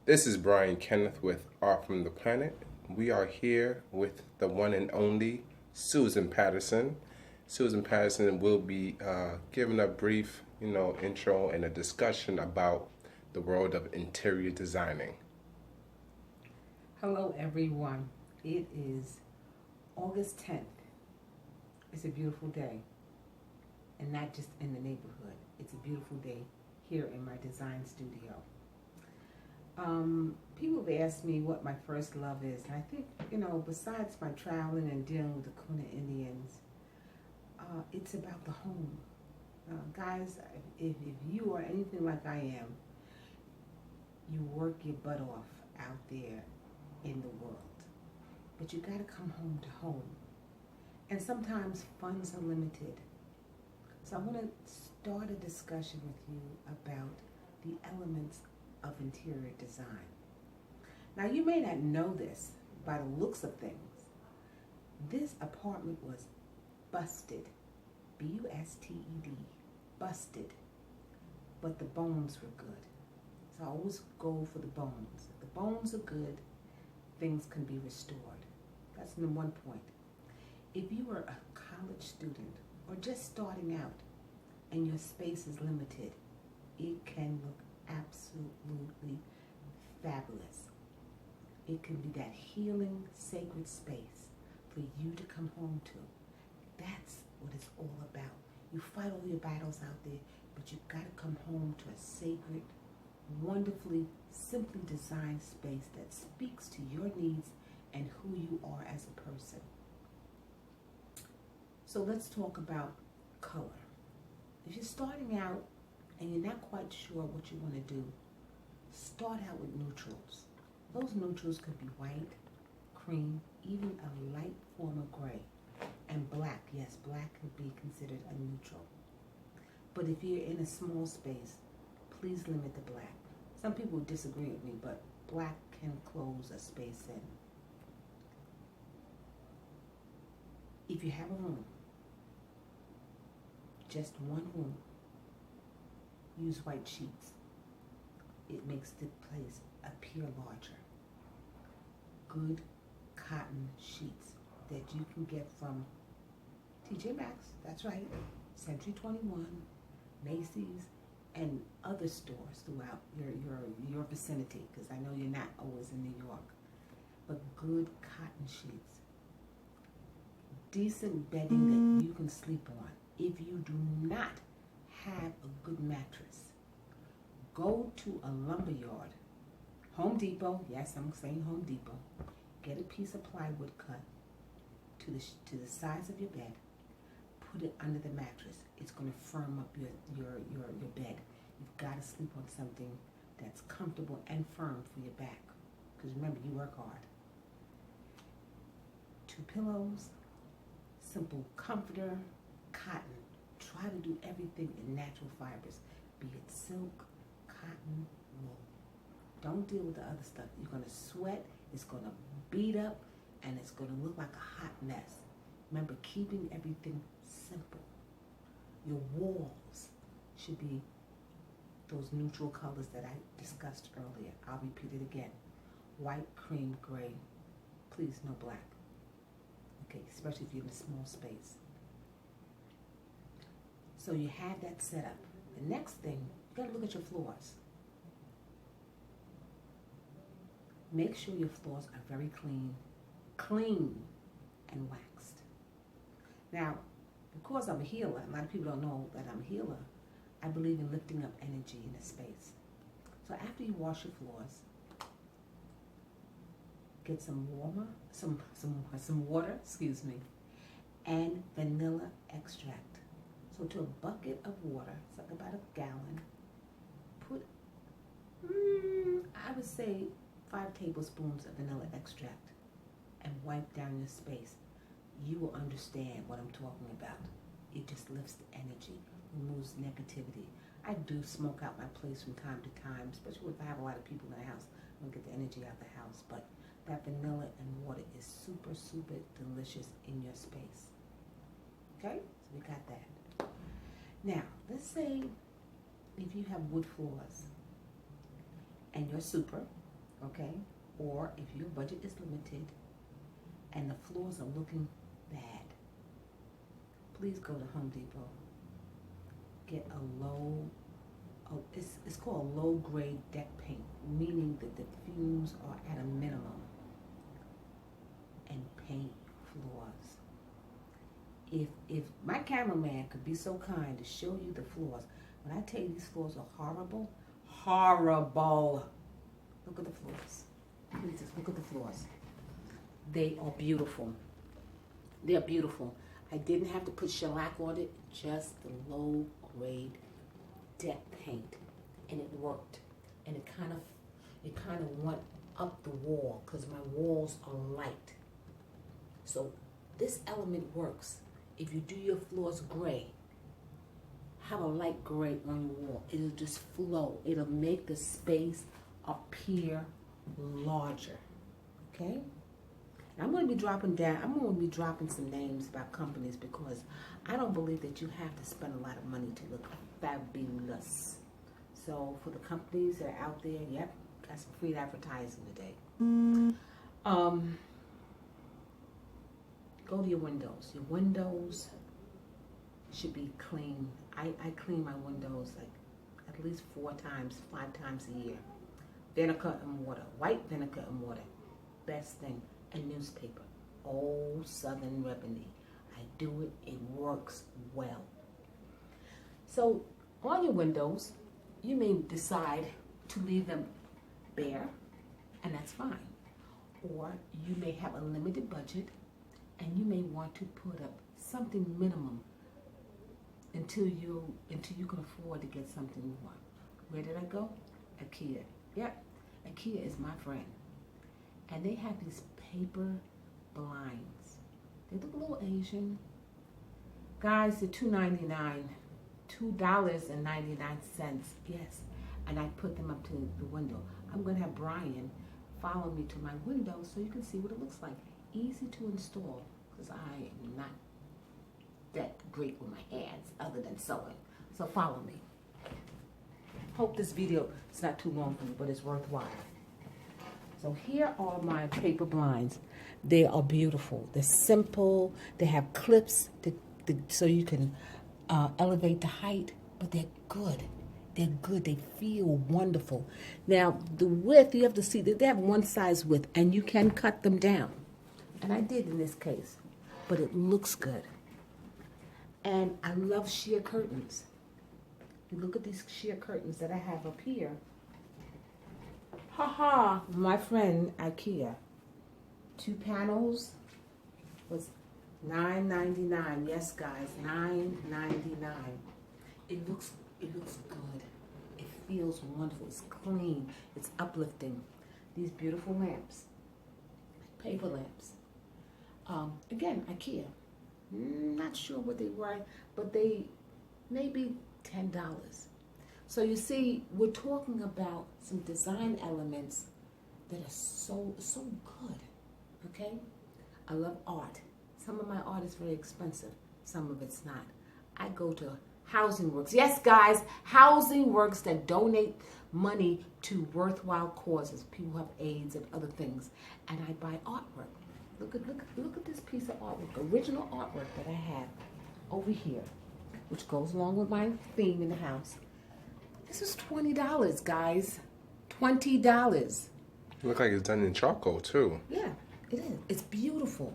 This is Brian Kenneth with Artfromtheplanet. We are here with the one and only Susan Patterson. Susan Patterson will be giving a brief, intro and a discussion about the world of interior designing. Hello, everyone. It is August 10th. It's a beautiful day, and not just in the neighborhood. It's a beautiful day here in my design studio. People have asked me what my first love is, and I think, besides my traveling and dealing with the Kuna Indians, it's about the home. Guys, if you are anything like I am, you work your butt off out there in the world, but you got to come home to home, and sometimes funds are limited. So I want to start a discussion with you about the elements of interior design. Now, you may not know this by the looks of things. This apartment was busted, B-U-S-T-E-D, busted, but the bones were good. So I always go for the bones. If the bones are good, things can be restored. That's the one point. If you are a college student or just starting out and your space is limited, it can look absolutely fabulous. It can be that healing, sacred space for you to come home to. That's what it's all about. You fight all your battles out there, but you've got to come home to a sacred, wonderfully, simply designed space that speaks to your needs and who you are as a person. So let's talk about color. If you're starting out and you're not quite sure what you want to do, start out with neutrals. Those neutrals could be white, cream, even a light form of gray. And black, yes, black could be considered a neutral. But if you're in a small space, please limit the black. Some people disagree with me, but black can close a space in. If you have a room, just one room, use white sheets. It makes the place appear larger. Good cotton sheets that you can get from TJ Maxx, that's right, Century 21, Macy's, and other stores throughout your vicinity, because I know you're not always in New York. But good cotton sheets. Decent bedding that you can sleep on. If you do not have a good mattress, go to a lumber yard, Home Depot, yes, I'm saying Home Depot, get a piece of plywood cut to the size of your bed, put it under the mattress. It's going to firm up your bed. You've got to sleep on something that's comfortable and firm for your back, because remember, you work hard. 2 pillows, simple comforter, cotton. Try to do everything in natural fibers, be it silk, cotton, wool. Don't deal with the other stuff. You're going to sweat, it's going to beat up, and it's going to look like a hot mess. Remember, keeping everything simple. Your walls should be those neutral colors that I discussed earlier. I'll repeat it again. White, cream, gray. Please, no black. Okay, especially if you're in a small space. So you have that set up. The next thing, you got to look at your floors. Make sure your floors are very clean and waxed. Now, because I'm a healer, a lot of people don't know that I'm a healer, I believe in lifting up energy in a space. So after you wash your floors, get some water, and vanilla extract. So to a bucket of water, it's like about a gallon, put, I would say 5 tablespoons of vanilla extract and wipe down your space. You will understand what I'm talking about. It just lifts the energy, removes negativity. I do smoke out my place from time to time, especially if I have a lot of people in the house. I don't get the energy out of the house, but that vanilla and water is super, super delicious in your space. Okay, so we got that. Now, let's say if you have wood floors and you're super, okay? Or if your budget is limited and the floors are looking bad, please go to Home Depot. Get a it's called low grade deck paint, meaning that the fumes are at a minimum, and paint floors. If my cameraman could be so kind to show you the floors, when I tell you these floors are horrible, horrible. Look at the floors. Please just look at the floors. They are beautiful. They're beautiful. I didn't have to put shellac on it, just the low grade deck paint, and it worked. And it kind of went up the wall because my walls are light. So this element works. If you do your floors gray, have a light gray on your wall. It'll just flow. It'll make the space appear larger. Okay? I'm going to be dropping some names about companies because I don't believe that you have to spend a lot of money to look fabulous. So for the companies that are out there, yep, got some free advertising today. Go to your windows. Your windows should be clean. I clean my windows like at least 5 times a year. Vinegar and water, white vinegar and water, best thing. And newspaper, old Southern Remedy. I do it, it works well. So on your windows, you may decide to leave them bare, and that's fine. Or you may have a limited budget, and you may want to put up something minimum until you can afford to get something more. Where did I go? IKEA. Yep, IKEA is my friend. And they have these paper blinds. They look a little Asian. Guys, they're $2.99. $2.99. Yes. And I put them up to the window. I'm going to have Brian follow me to my window so you can see what it looks like. Easy to install because I am not that great with my hands other than sewing. So follow me. Hope this video is not too long for you, but it's worthwhile. So here are my paper blinds. They are beautiful. They're simple. They have clips so you can elevate the height, but they're good. They're good. They feel wonderful. Now, the width, you have to see that they have one size width, and you can cut them down. And I did in this case, but it looks good. And I love sheer curtains. You look at these sheer curtains that I have up here. Haha, my friend IKEA. 2 panels was $9.99. Yes, guys, $9.99. It looks good. It feels wonderful. It's clean. It's uplifting. These beautiful lamps, paper lamps. Again, IKEA. Not sure what they were, but they maybe $10. So you see, we're talking about some design elements that are so good, okay? I love art. Some of my art is very expensive. Some of it's not. I go to Housing Works. Yes, guys, Housing Works that donate money to worthwhile causes. People who have AIDS and other things. And I buy artwork. Look at this piece of artwork, original artwork that I have over here, which goes along with my theme in the house. This is $20, guys. $20. Look like it's done in charcoal too. Yeah, it is. It's beautiful.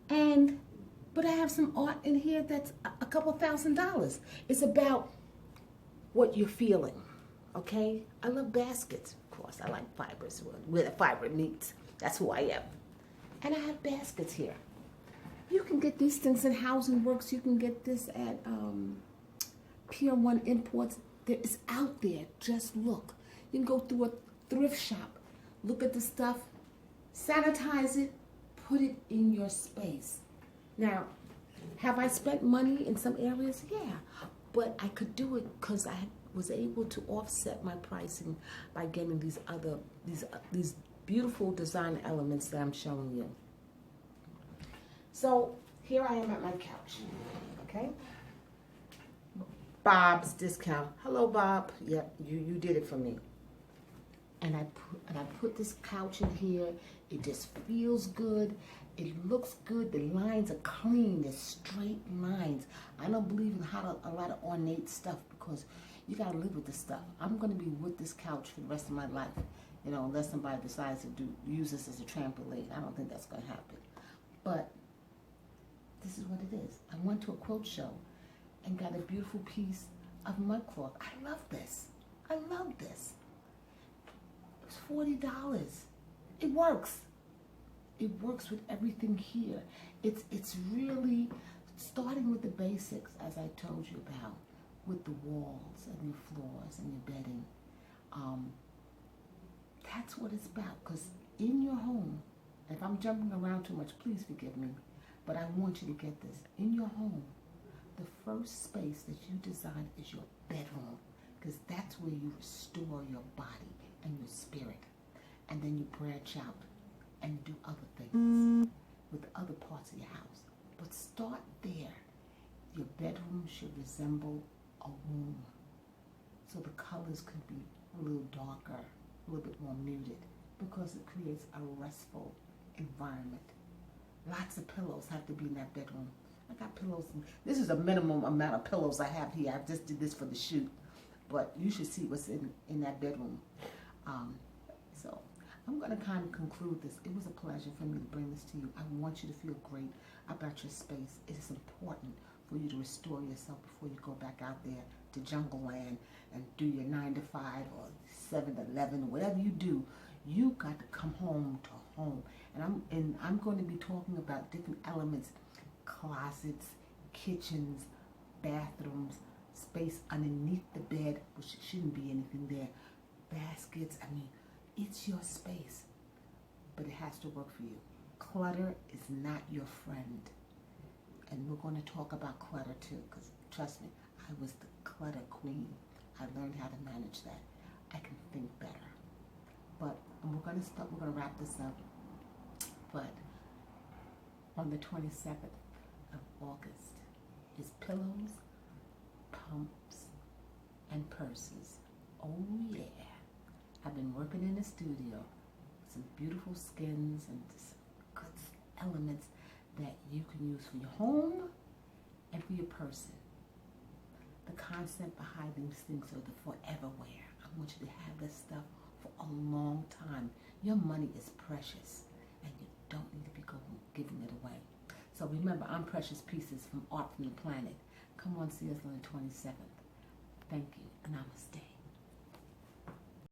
But I have some art in here that's a couple $1,000. It's about what you're feeling, okay? I love baskets, of course. I like fibers, where the fiber meets. That's who I am. And I have baskets here. You can get these things in Housing Works. You can get this at Pt.1 Imports. It's out there. Just look. You can go through a thrift shop, look at the stuff, sanitize it, put it in your space. Now, have I spent money in some areas? Yeah, but I could do it because I was able to offset my pricing by getting these beautiful design elements that I'm showing you. So here I am at my couch, okay? Bob's Discount. Hello, Bob. Yep, you did it for me. and I put this couch in here. It just feels good. It looks good. The lines are clean. They're straight lines. I don't believe in a lot of ornate stuff because you gotta live with this stuff. I'm gonna be with this couch for the rest of my life, you know, unless somebody decides to use this as a trampoline. I don't think that's gonna happen. But this is what it is. I went to a quilt show and got a beautiful piece of mud cloth. I love this. I love this. It was $40. It works. It works with everything here. It's really starting with the basics, as I told you about, with the walls and your floors and your bedding. That's what it's about. Because in your home, if I'm jumping around too much, please forgive me, but I want you to get this. In your home, the first space that you design is your bedroom, because that's where you restore your body and your spirit. And then you branch out and do other things with other parts of your house. But start there. Your bedroom should resemble a womb. So the colors could be a little darker, a little bit more muted, because it creates a restful environment. Lots of pillows have to be in that bedroom. I got pillows. This is a minimum amount of pillows I have here. I just did this for the shoot. But you should see what's in that bedroom. So I'm going to kind of conclude this. It was a pleasure for me to bring this to you. I want you to feel great about your space. It is important for you to restore yourself before you go back out there to Jungle Land and do your 9 to 5 or 7 to 11, whatever you do. You got to come home to home. And I'm going to be talking about different elements: closets, kitchens, bathrooms, space underneath the bed, which shouldn't be anything there, baskets. I mean, it's your space, but it has to work for you. Clutter is not your friend. And we're going to talk about clutter too, because trust me, I was the clutter queen. I learned how to manage that. I can think better. But we're going to wrap this up. But on the 27th of August is pillows, pumps, and purses. Oh yeah. I've been working in the studio with some beautiful skins and some good elements that you can use for your home and for your person. The concept behind these things are the forever wear. I want you to have this stuff for a long time. Your money is precious and you don't need to be giving it away. So remember, I'm Precious Pieces from Art from the Planet. Come on, see us on the 27th. Thank you, and namaste.